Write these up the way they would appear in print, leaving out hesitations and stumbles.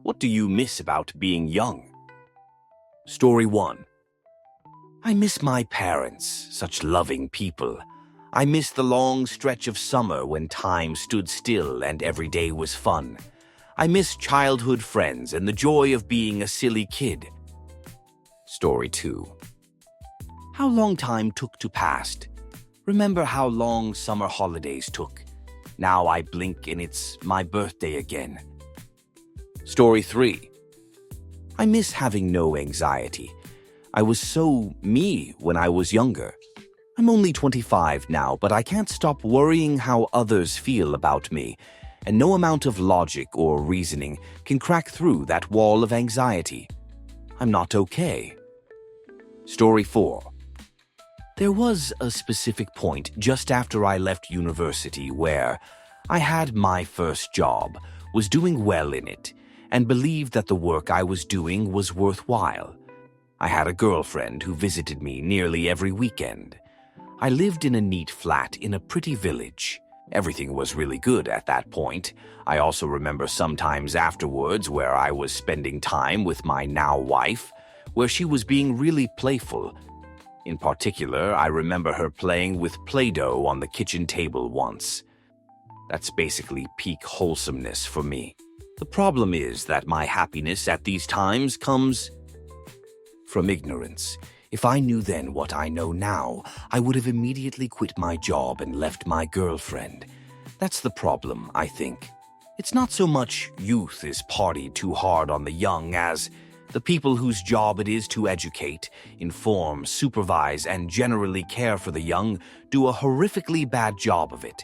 What do you miss about being young? Story 1. I miss my parents, such loving people. I miss the long stretch of summer when time stood still and every day was fun. I miss childhood friends and the joy of being a silly kid. Story 2. How long time took to pass. Remember how long summer holidays took. Now I blink and it's my birthday again. Story 3. I miss having no anxiety. I was so me when I was younger. I'm only 25 now, but I can't stop worrying how others feel about me, and no amount of logic or reasoning can crack through that wall of anxiety. I'm not okay. Story 4. There was a specific point just after I left university where I had my first job, was doing well in it, and believed that the work I was doing was worthwhile. I had a girlfriend who visited me nearly every weekend. I lived in a neat flat in a pretty village. Everything was really good at that point. I also remember sometimes afterwards where I was spending time with my now wife, where she was being really playful. In particular, I remember her playing with Play-Doh on the kitchen table once. That's basically peak wholesomeness for me. The problem is that my happiness at these times comes from ignorance. If I knew then what I know now, I would have immediately quit my job and left my girlfriend. That's the problem, I think. It's not so much youth is partied too hard on the young as the people whose job it is to educate, inform, supervise, and generally care for the young do a horrifically bad job of it.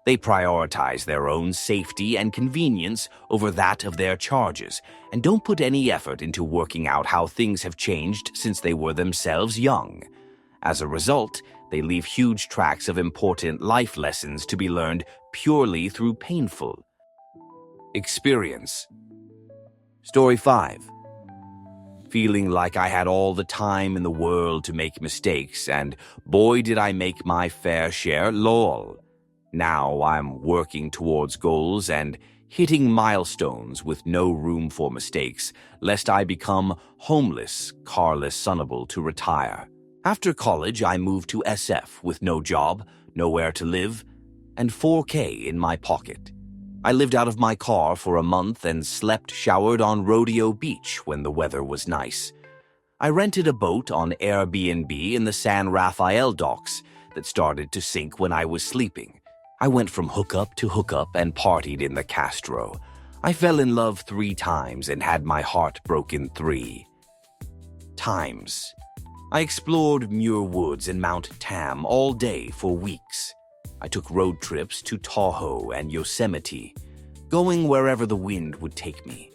They prioritize their own safety and convenience over that of their charges, and don't put any effort into working out how things have changed since they were themselves young. As a result, they leave huge tracts of important life lessons to be learned purely through painful experience. Story 5. Feeling like I had all the time in the world to make mistakes, and boy did I make my fair share, lol. Now I'm working towards goals and hitting milestones with no room for mistakes, lest I become homeless, carless, unable to retire. After college, I moved to SF with no job, nowhere to live, and $4K in my pocket. I lived out of my car for a month and showered on Rodeo Beach when the weather was nice. I rented a boat on Airbnb in the San Rafael docks that started to sink when I was sleeping. I went from hookup to hookup and partied in the Castro. I fell in love 3 times and had my heart broken 3 times. I explored Muir Woods and Mount Tam all day for weeks. I took road trips to Tahoe and Yosemite, going wherever the wind would take me.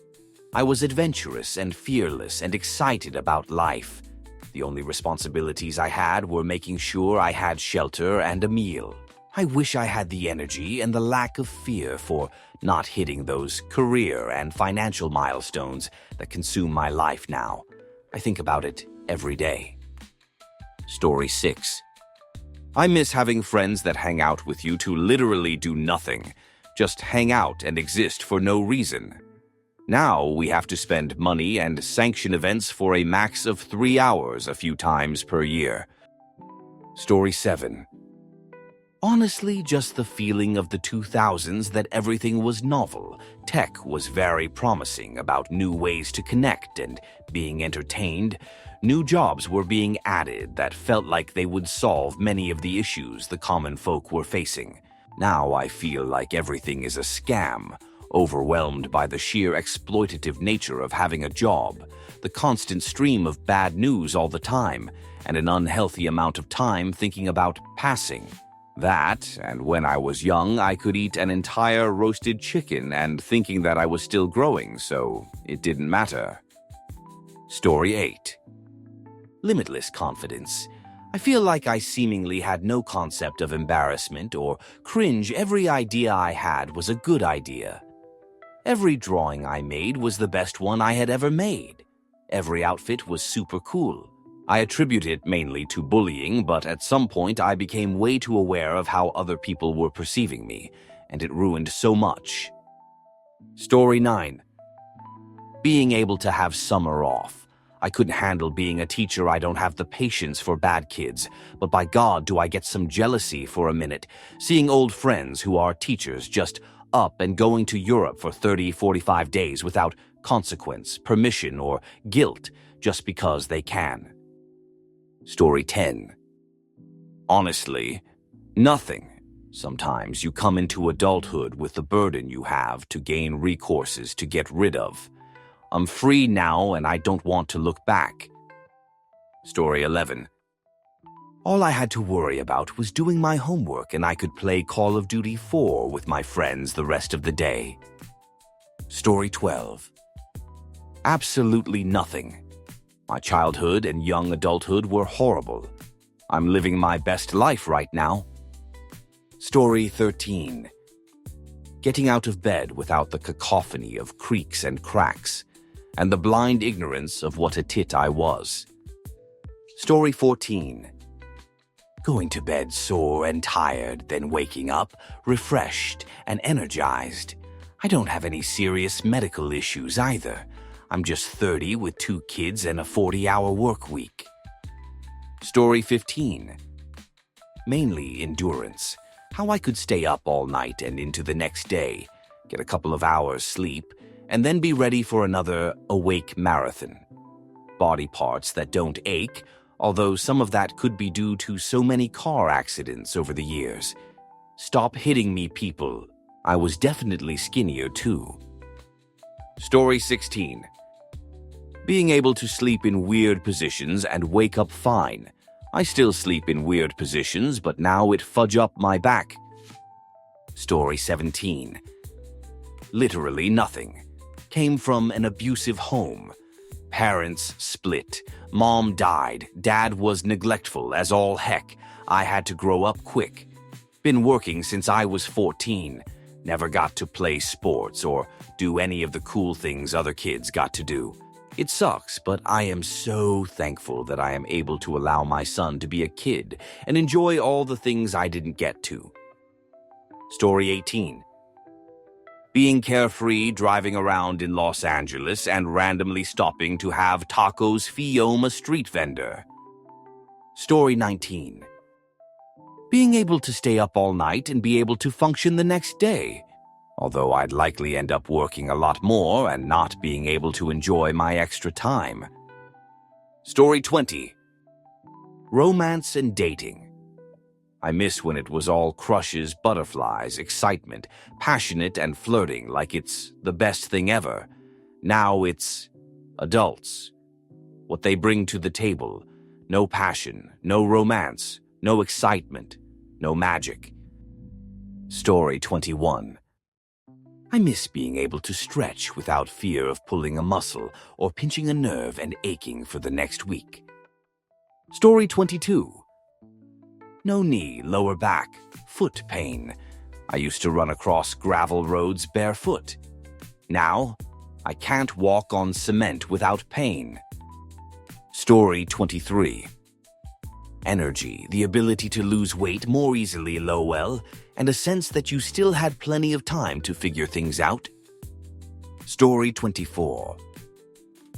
I was adventurous and fearless and excited about life. The only responsibilities I had were making sure I had shelter and a meal. I wish I had the energy and the lack of fear for not hitting those career and financial milestones that consume my life now. I think about it every day. Story 6. I miss having friends that hang out with you to literally do nothing, just hang out and exist for no reason. Now we have to spend money and sanction events for a max of 3 hours a few times per year. Story 7. Honestly, just the feeling of the 2000s that everything was novel. Tech was very promising about new ways to connect and being entertained. New jobs were being added that felt like they would solve many of the issues the common folk were facing. Now I feel like everything is a scam, overwhelmed by the sheer exploitative nature of having a job, the constant stream of bad news all the time, and an unhealthy amount of time thinking about passing. That, and when I was young, I could eat an entire roasted chicken and thinking that I was still growing, so it didn't matter. Story 8. Limitless confidence. I feel like I seemingly had no concept of embarrassment or cringe. Every idea I had was a good idea. Every drawing I made was the best one I had ever made. Every outfit was super cool. I attribute it mainly to bullying, but at some point I became way too aware of how other people were perceiving me, and it ruined so much. Story 9. Being able to have summer off. I couldn't handle being a teacher. I don't have the patience for bad kids. But by God, do I get some jealousy for a minute, seeing old friends who are teachers just up and going to Europe for 30, 45 days without consequence, permission, or guilt, just because they can. Story 10. Honestly, nothing. Sometimes you come into adulthood with the burden you have to gain recourses to get rid of. I'm free now and I don't want to look back. Story 11. All I had to worry about was doing my homework and I could play Call of Duty 4 with my friends the rest of the day. Story 12. Absolutely nothing. My childhood and young adulthood were horrible. I'm living my best life right now. Story 13. Getting out of bed without the cacophony of creaks and cracks, and the blind ignorance of what a tit I was. Story 14. Going to bed sore and tired, then waking up, refreshed and energized. I don't have any serious medical issues either. I'm just 30 with 2 kids and a 40-hour work week. Story 15. Mainly endurance. How I could stay up all night and into the next day, get a couple of hours sleep, and then be ready for another awake marathon. Body parts that don't ache, although some of that could be due to so many car accidents over the years. Stop hitting me, people. I was definitely skinnier too. Story 16. Being able to sleep in weird positions and wake up fine. I still sleep in weird positions, but now it fudge up my back. Story 17. Literally nothing. Came from an abusive home. Parents split. Mom died. Dad was neglectful as all heck. I had to grow up quick. Been working since I was 14. Never got to play sports or do any of the cool things other kids got to do. It sucks, but I am so thankful that I am able to allow my son to be a kid and enjoy all the things I didn't get to. Story 18. Being carefree, driving around in Los Angeles and randomly stopping to have tacos from a street vendor. Story 19. Being able to stay up all night and be able to function the next day. Although I'd likely end up working a lot more and not being able to enjoy my extra time. Story 20. Romance and dating. I miss when it was all crushes, butterflies, excitement, passionate and flirting like it's the best thing ever. Now it's adults. What they bring to the table. No passion, no romance, no excitement, no magic. Story 21. I miss being able to stretch without fear of pulling a muscle or pinching a nerve and aching for the next week. Story 22. No knee, lower back, foot pain. I used to run across gravel roads barefoot. Now, I can't walk on cement without pain. Story 23. Energy, the ability to lose weight more easily, lol, and a sense that you still had plenty of time to figure things out. Story 24.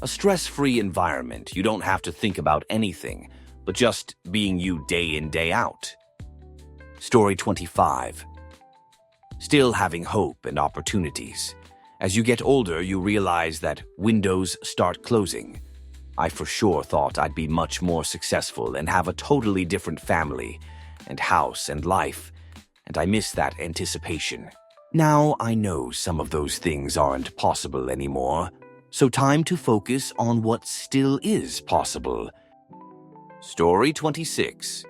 A stress-free environment. You don't have to think about anything, but just being you day in, day out. Story 25. Still having hope and opportunities. As you get older, you realize that windows start closing. I for sure thought I'd be much more successful and have a totally different family and house and life, and I miss that anticipation. Now I know some of those things aren't possible anymore, so time to focus on what still is possible. Story 26.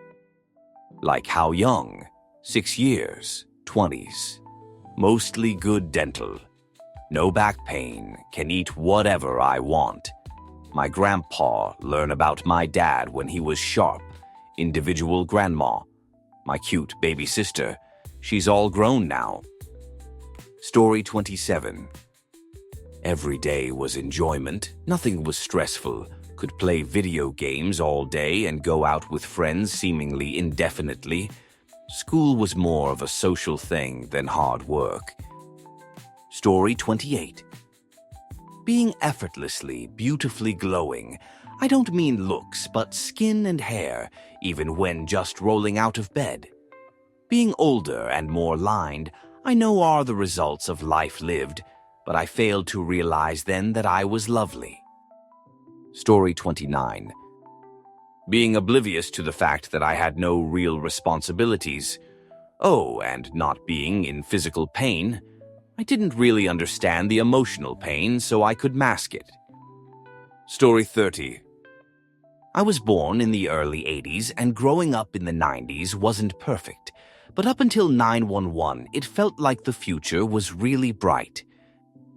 Like how young? 6 years, 20s. Mostly good dental. No back pain, can eat whatever I want. My grandpa learned about my dad when he was sharp. Individual grandma. My cute baby sister. She's all grown now. Story 27. Every day was enjoyment. Nothing was stressful. Could play video games all day and go out with friends seemingly indefinitely. School was more of a social thing than hard work. Story 28. Being effortlessly, beautifully glowing. I don't mean looks, but skin and hair, even when just rolling out of bed. Being older and more lined, I know are the results of life lived, but I failed to realize then that I was lovely. Story 29. Being oblivious to the fact that I had no real responsibilities. Oh, and not being in physical pain. I didn't really understand the emotional pain, so I could mask it. Story 30. I was born in the early 80s, and growing up in the 90s wasn't perfect. But up until 911, it felt like the future was really bright.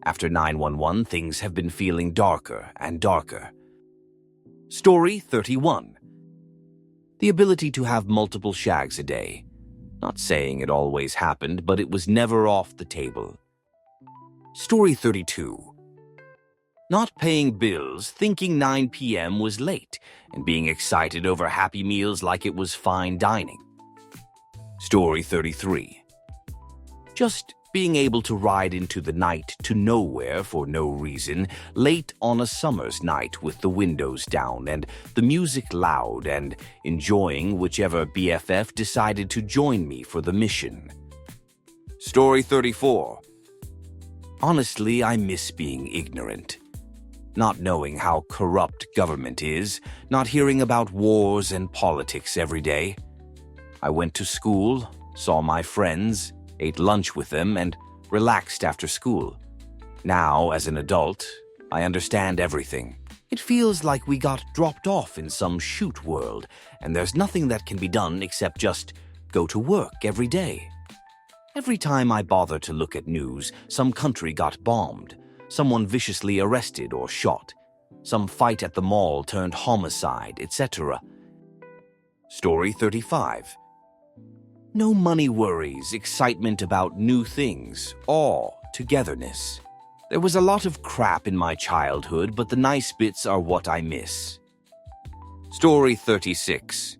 After 911, things have been feeling darker and darker. Story 31. The ability to have multiple shags a day. Not saying it always happened, but it was never off the table. Story 32. Not paying bills, thinking 9 p.m. was late, and being excited over Happy Meals like it was fine dining. Story 33. Just being able to ride into the night to nowhere for no reason, late on a summer's night with the windows down and the music loud, and enjoying whichever BFF decided to join me for the mission. Story 34. Honestly, I miss being ignorant. Not knowing how corrupt government is, not hearing about wars and politics every day. I went to school, saw my friends, ate lunch with them, and relaxed after school. Now, as an adult, I understand everything. It feels like we got dropped off in some shoot world, and there's nothing that can be done except just go to work every day. Every time I bother to look at news, some country got bombed, someone viciously arrested or shot, some fight at the mall turned homicide, etc. Story 35. No money worries, excitement about new things, awe, togetherness. There was a lot of crap in my childhood, but the nice bits are what I miss. Story 36.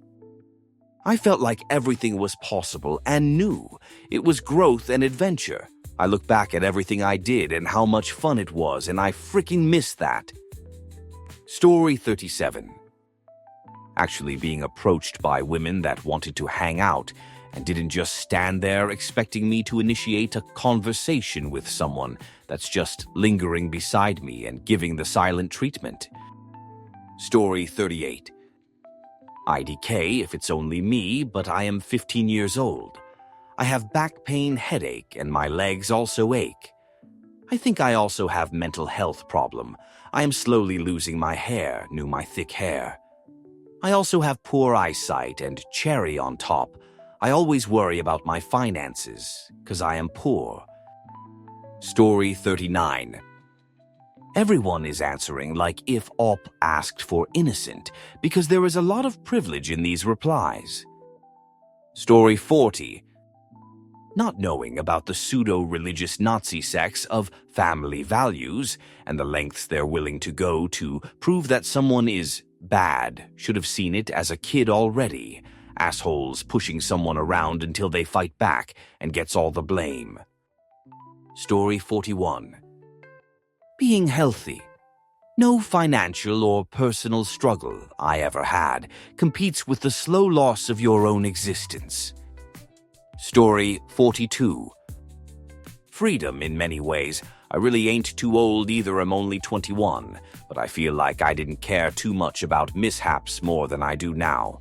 I felt like everything was possible and new. It was growth and adventure. I look back at everything I did and how much fun it was, and I freaking miss that. Story 37. Actually being approached by women that wanted to hang out and didn't just stand there expecting me to initiate a conversation with someone that's just lingering beside me and giving the silent treatment. Story 38. IDK if it's only me, but I am 15 years old. I have back pain, headache, and my legs also ache. I think I also have mental health problem. I am slowly losing my hair, my thick hair. I also have poor eyesight and cherry on top. I always worry about my finances, 'cause I am poor. Story 39. Everyone is answering like if Op asked for innocent, because there is a lot of privilege in these replies. Story 40. Not knowing about the pseudo-religious Nazi sects of family values and the lengths they're willing to go to prove that someone is bad, should have seen it as a kid already. Assholes pushing someone around until they fight back and gets all the blame. Story 41. Being healthy. No financial or personal struggle I ever had competes with the slow loss of your own existence. Story 42. Freedom in many ways. I really ain't too old either, I'm only 21, but I feel like I didn't care too much about mishaps more than I do now.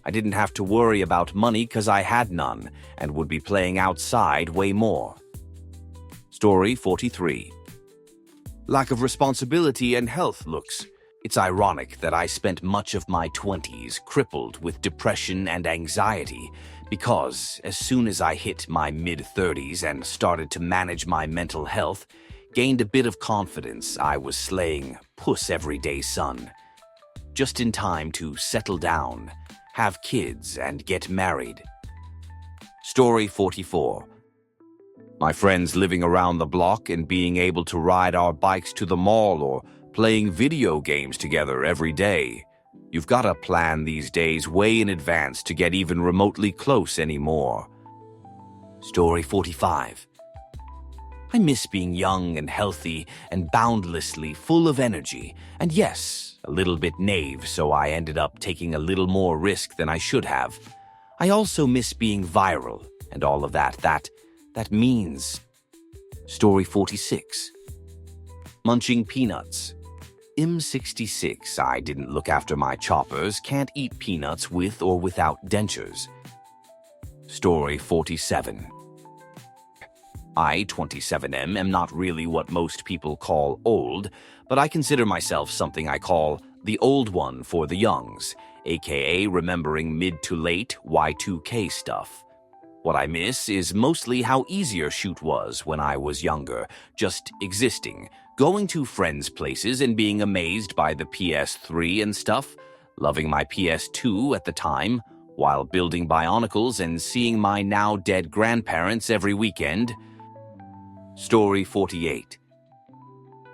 I didn't have to worry about money 'cause I had none and would be playing outside way more. Story 43. Lack of responsibility and health looks. It's ironic that I spent much of my 20s crippled with depression and anxiety because as soon as I hit my mid-30s and started to manage my mental health, gained a bit of confidence, I was slaying puss everyday son. Just in time to settle down, have kids, and get married. Story 44. My friends living around the block and being able to ride our bikes to the mall or playing video games together every day. You've got to plan these days way in advance to get even remotely close anymore. Story 45. I miss being young and healthy and boundlessly full of energy, and yes, a little bit naive, so I ended up taking a little more risk than I should have. I also miss being viral and all of that. That means. Story 46. Munching peanuts. M66, I didn't look after my choppers, can't eat peanuts with or without dentures. Story 47. I, 27M, am not really what most people call old, but I consider myself something I call the old one for the youngs, aka remembering mid to late Y2K stuff. What I miss is mostly how easier shoot was when I was younger, just existing, going to friends' places and being amazed by the PS3 and stuff, loving my PS2 at the time, while building Bionicles and seeing my now dead grandparents every weekend. Story 48.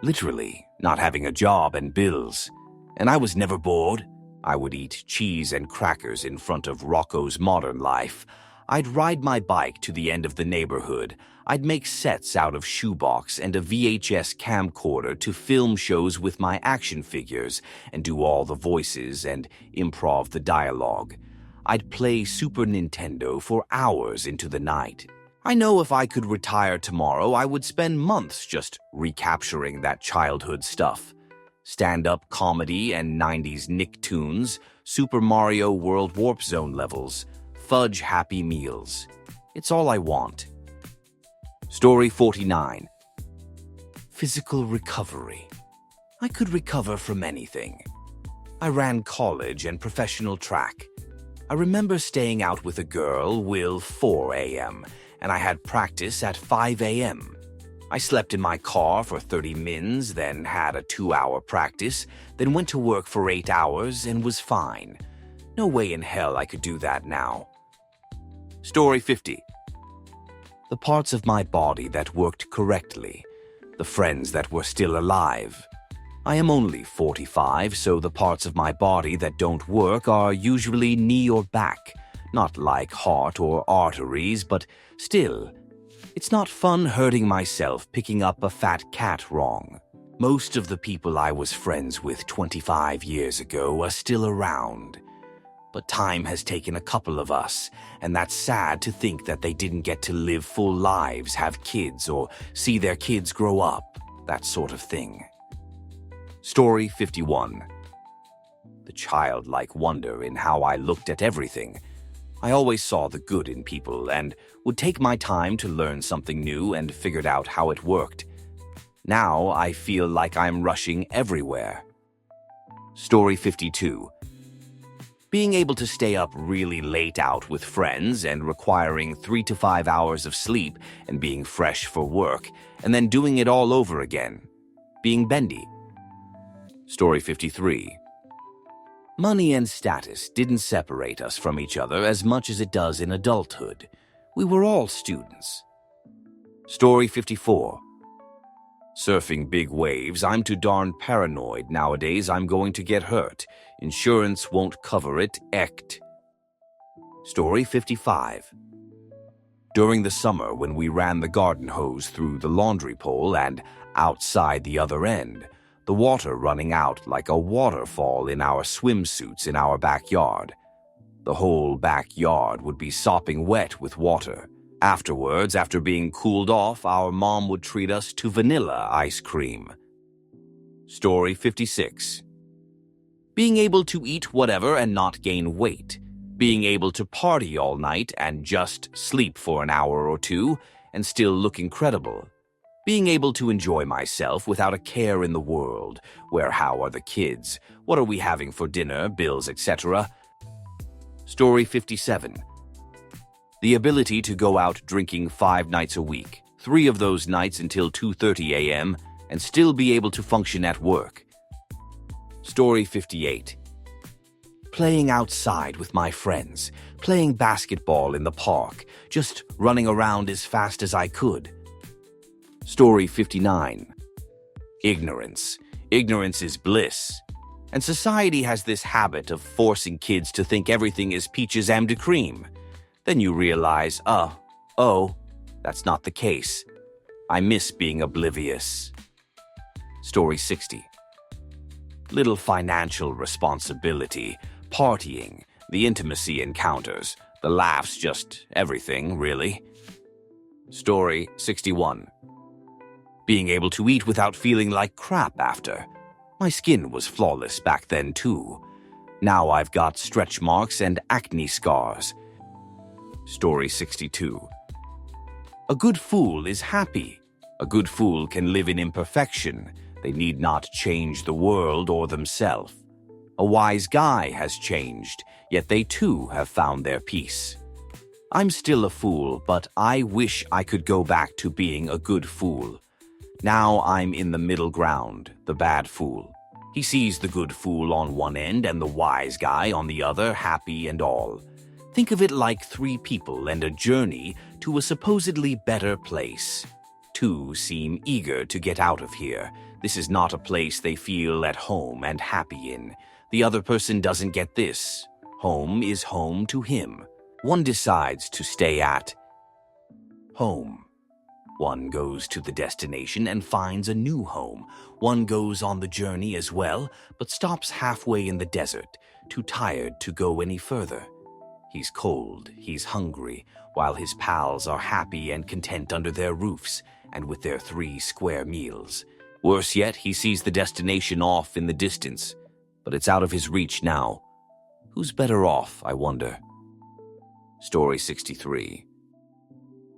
Literally, not having a job and bills. And I was never bored. I would eat cheese and crackers in front of Rocco's Modern Life. I'd ride my bike to the end of the neighborhood. I'd make sets out of shoebox and a VHS camcorder to film shows with my action figures and do all the voices and improv the dialogue. I'd play Super Nintendo for hours into the night. I know if I could retire tomorrow, I would spend months just recapturing that childhood stuff. Stand-up comedy and 90s Nicktoons, Super Mario World Warp Zone levels, fudge Happy Meals. It's all I want. Story 49. Physical recovery. I could recover from anything. I ran college and professional track. I remember staying out with a girl, Will, 4 a.m., and I had practice at 5 a.m. I slept in my car for 30 mins, then had a 2-hour practice, then went to work for 8 hours and was fine. No way in hell I could do that now. Story 50. The parts of my body that worked correctly. The friends that were still alive. I am only 45, so the parts of my body that don't work are usually knee or back. Not like heart or arteries, but still, it's not fun hurting myself picking up a fat cat wrong. Most of the people I was friends with 25 years ago are still around. But time has taken a couple of us, and that's sad to think that they didn't get to live full lives, have kids, or see their kids grow up, that sort of thing. Story 51. The childlike wonder in how I looked at everything. I always saw the good in people and would take my time to learn something new and figured out how it worked. Now I feel like I'm rushing everywhere. Story 52. Being able to stay up really late out with friends and requiring 3 to 5 hours of sleep and being fresh for work and then doing it all over again. Being bendy. Story 53. Money and status didn't separate us from each other as much as it does in adulthood. We were all students. Story 54. Surfing big waves, I'm too darn paranoid nowadays I'm going to get hurt. Insurance won't cover it, ect. Story 55. During the summer when we ran the garden hose through the laundry pole and outside the other end, the water running out like a waterfall in our swimsuits in our backyard. The whole backyard would be sopping wet with water. Afterwards, after being cooled off, our mom would treat us to vanilla ice cream. Story 56. Being able to eat whatever and not gain weight. Being able to party all night and just sleep for an hour or two and still look incredible. Being able to enjoy myself without a care in the world, where how are the kids, what are we having for dinner, bills, etc. Story 57. The ability to go out drinking 5 nights a week, 3 of those nights until 2:30 a.m., and still be able to function at work. Story 58. Playing outside with my friends, playing basketball in the park, just running around as fast as I could. Story 59. Ignorance. Ignorance is bliss. And society has this habit of forcing kids to think everything is peaches and cream. Then you realize, oh, that's not the case. I miss being oblivious. Story 60. Little financial responsibility, partying, the intimacy encounters, the laughs, just everything, really. Story 61. Being able to eat without feeling like crap after. My skin was flawless back then too. Now I've got stretch marks and acne scars. Story 62. A good fool is happy. A good fool can live in imperfection. They need not change the world or themselves. A wise guy has changed, yet they too have found their peace. I'm still a fool, but I wish I could go back to being a good fool. Now I'm in the middle ground, the bad fool. He sees the good fool on one end and the wise guy on the other, happy and all. Think of it like three people and a journey to a supposedly better place. Two seem eager to get out of here. This is not a place they feel at home and happy in. The other person doesn't get this. Home is home to him. One decides to stay at home. One goes to the destination and finds a new home. One goes on the journey as well, but stops halfway in the desert, too tired to go any further. He's cold, he's hungry, while his pals are happy and content under their roofs and with their 3 square meals. Worse yet, he sees the destination off in the distance, but it's out of his reach now. Who's better off, I wonder? Story 63.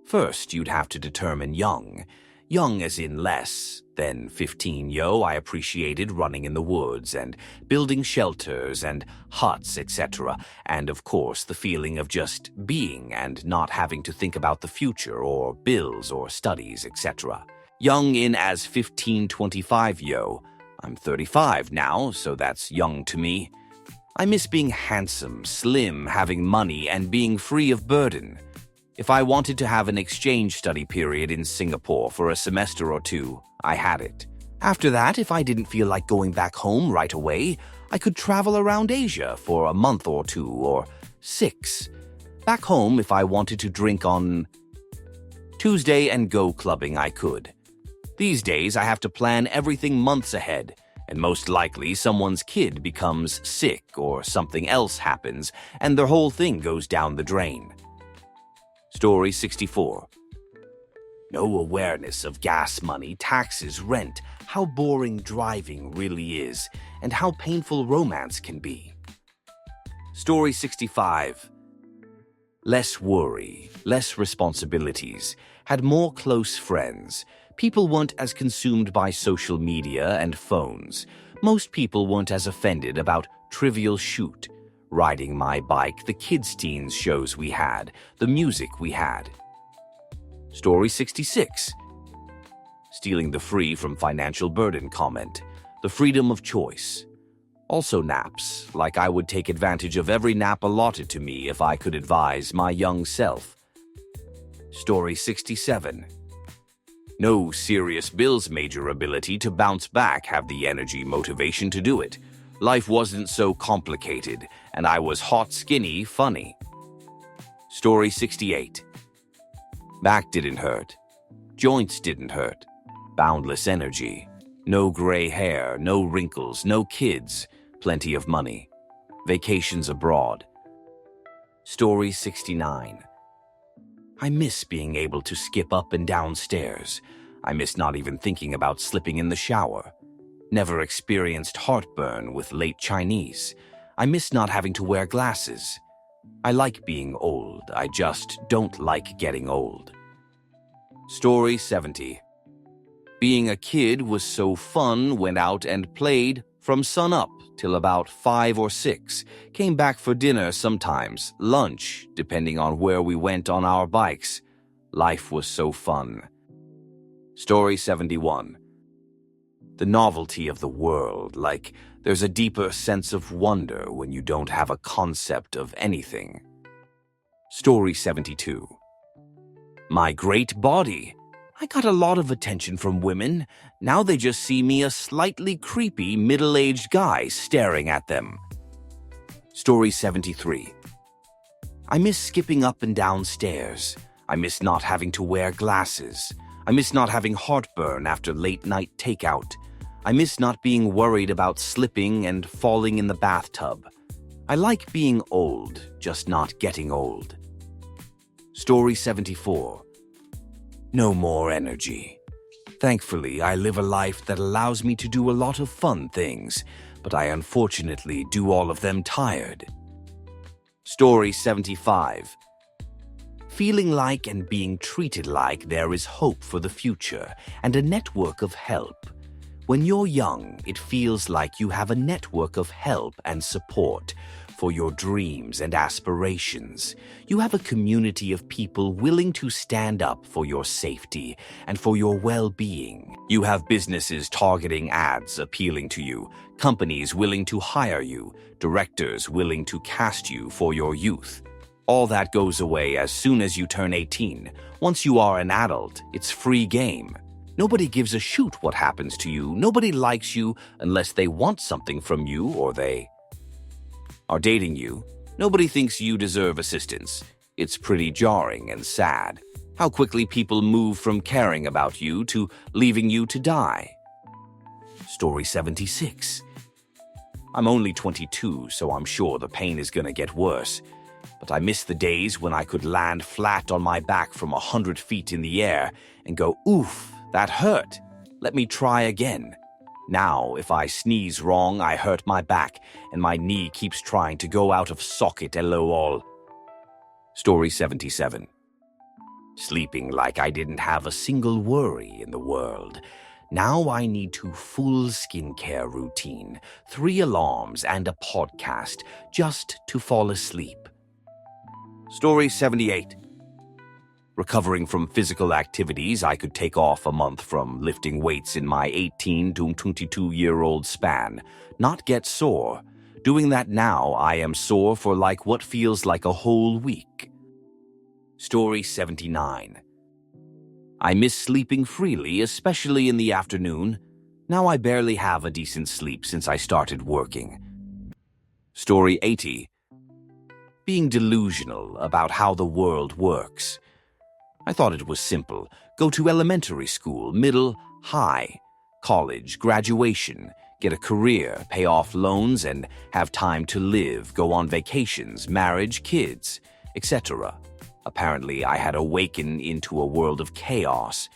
First, you'd have to determine young. Young as in less than 15, I appreciated running in the woods and building shelters and huts, etc. And of course, the feeling of just being and not having to think about the future or bills or studies, etc. Young in as 15-25, I'm 35 now, so that's young to me. I miss being handsome, slim, having money, and being free of burden. If I wanted to have an exchange study period in Singapore for a semester or 2, I had it. After that, if I didn't feel like going back home right away, I could travel around Asia for a month or 2 or 6. Back home, if I wanted to drink on Tuesday and go clubbing, I could. These days, I have to plan everything months ahead, and most likely someone's kid becomes sick or something else happens, and the whole thing goes down the drain. Story 64. No awareness of gas money, taxes, rent, how boring driving really is, and how painful romance can be. Story 65. Less worry, less responsibilities, had more close friends. People weren't as consumed by social media and phones. Most people weren't as offended about trivial shoot. Riding my bike, the kids' teens shows we had, the music we had. Story 66. Stealing the free from financial burden comment. The freedom of choice. Also naps, like I would take advantage of every nap allotted to me if I could advise my young self. Story 67. No serious bills major ability to bounce back, have the energy, motivation to do it. Life wasn't so complicated, and I was hot, skinny, funny. Story 68. Back didn't hurt. Joints didn't hurt. Boundless energy. No gray hair, no wrinkles, no kids. Plenty of money. Vacations abroad. Story 69. I miss being able to skip up and down stairs. I miss not even thinking about slipping in the shower. Never experienced heartburn with late Chinese. I miss not having to wear glasses. I like being old. I just don't like getting old. Story 70. Being a kid was so fun, went out and played from sun up till about 5 or 6. Came back for dinner sometimes, lunch, depending on where we went on our bikes. Life was so fun. Story 71. The novelty of the world, like there's a deeper sense of wonder when you don't have a concept of anything. Story 72. My great body. I got a lot of attention from women. Now they just see me a slightly creepy middle-aged guy staring at them. Story 73. I miss skipping up and down stairs. I miss not having to wear glasses. I miss not having heartburn after late-night takeout. I miss not being worried about slipping and falling in the bathtub. I like being old, just not getting old. Story 74. No more energy. Thankfully, I live a life that allows me to do a lot of fun things, but I unfortunately do all of them tired. Story 75. Feeling like and being treated like there is hope for the future and a network of help. When you're young, it feels like you have a network of help and support for your dreams and aspirations. You have a community of people willing to stand up for your safety and for your well-being. You have businesses targeting ads appealing to you, companies willing to hire you, directors willing to cast you for your youth. All that goes away as soon as you turn 18. Once you are an adult, it's free game. Nobody gives a shoot what happens to you. Nobody likes you unless they want something from you or they are dating you. Nobody thinks you deserve assistance. It's pretty jarring and sad how quickly people move from caring about you to leaving you to die. Story 76. I'm only 22, so I'm sure the pain is gonna get worse. But I miss the days when I could land flat on my back from 100 feet in the air and go, oof, that hurt. Let me try again. Now, if I sneeze wrong, I hurt my back, and my knee keeps trying to go out of socket, lol. Story 77. Sleeping like I didn't have a single worry in the world. Now I need to full skincare routine, 3 alarms, and a podcast just to fall asleep. Story 78. Recovering from physical activities, I could take off a month from lifting weights in my 18 to 22-year-old span, not get sore. Doing that now, I am sore for like what feels like a whole week. Story 79. I miss sleeping freely, especially in the afternoon. Now I barely have a decent sleep since I started working. Story 80. Being delusional about how the world works. I thought it was simple. Go to elementary school, middle, high, college, graduation, get a career, pay off loans, and have time to live, go on vacations, marriage, kids, etc. Apparently, I had awakened into a world of chaos.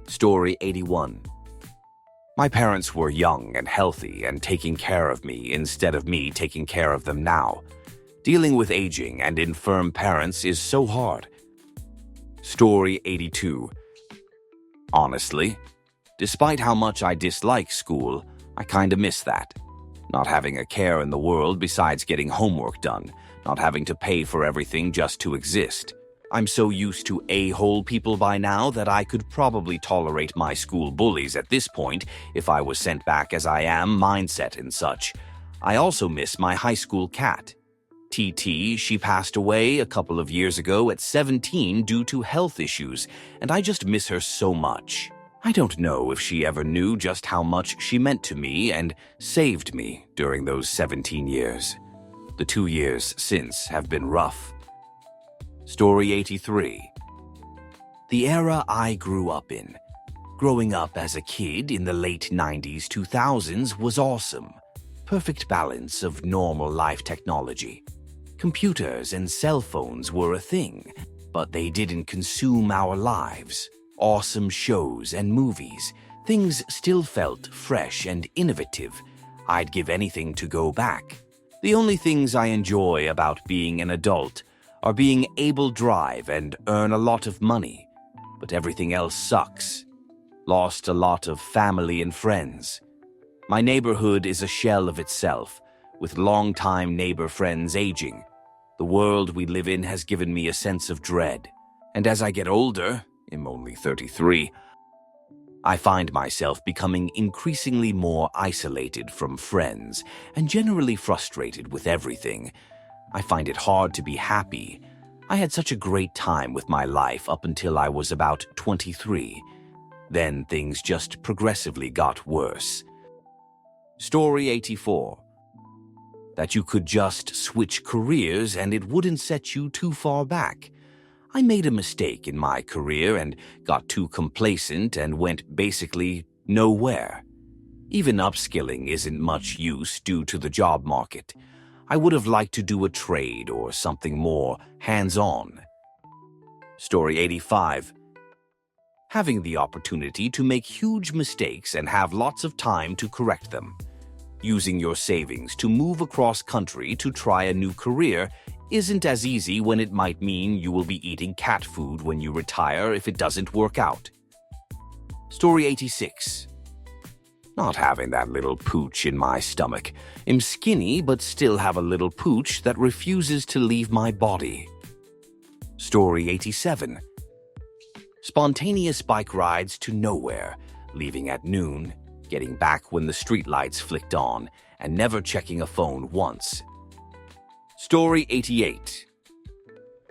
Story 81. My parents were young and healthy and taking care of me instead of me taking care of them now. Dealing with aging and infirm parents is so hard. Story 82. Honestly, despite how much I dislike school, I kinda miss that. Not having a care in the world besides getting homework done, not having to pay for everything just to exist. I'm so used to a-hole people by now that I could probably tolerate my school bullies at this point if I was sent back as I am mindset and such. I also miss my high school cat. TT, she passed away a couple of years ago at 17 due to health issues, and I just miss her so much. I don't know if she ever knew just how much she meant to me and saved me during those 17 years. The 2 years since have been rough. Story 83. The era I grew up in. Growing up as a kid in the late 90s, 2000s was awesome. Perfect balance of normal life technology. Computers and cell phones were a thing, but they didn't consume our lives. Awesome shows and movies. Things still felt fresh and innovative. I'd give anything to go back. The only things I enjoy about being an adult are being able to drive and earn a lot of money. But everything else sucks. Lost a lot of family and friends. My neighborhood is a shell of itself, with longtime neighbor friends aging. The world we live in has given me a sense of dread. And as I get older, I'm only 33, I find myself becoming increasingly more isolated from friends and generally frustrated with everything. I find it hard to be happy. I had such a great time with my life up until I was about 23. Then things just progressively got worse. Story 84. That you could just switch careers and it wouldn't set you too far back. I made a mistake in my career and got too complacent and went basically nowhere. Even upskilling isn't much use due to the job market. I would have liked to do a trade or something more hands-on. Story 85. Having the opportunity to make huge mistakes and have lots of time to correct them. Using your savings to move across country to try a new career isn't as easy when it might mean you will be eating cat food when you retire if it doesn't work out. Story 86. Not having that little pooch in my stomach. I'm skinny but still have a little pooch that refuses to leave my body. Story 87. Spontaneous bike rides to nowhere, leaving at noon, getting back when the streetlights flicked on, and never checking a phone once. Story 88.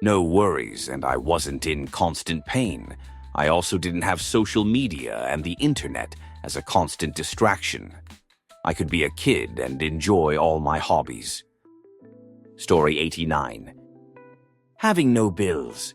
No worries, and I wasn't in constant pain. I also didn't have social media and the internet as a constant distraction. I could be a kid and enjoy all my hobbies. Story 89. Having no bills.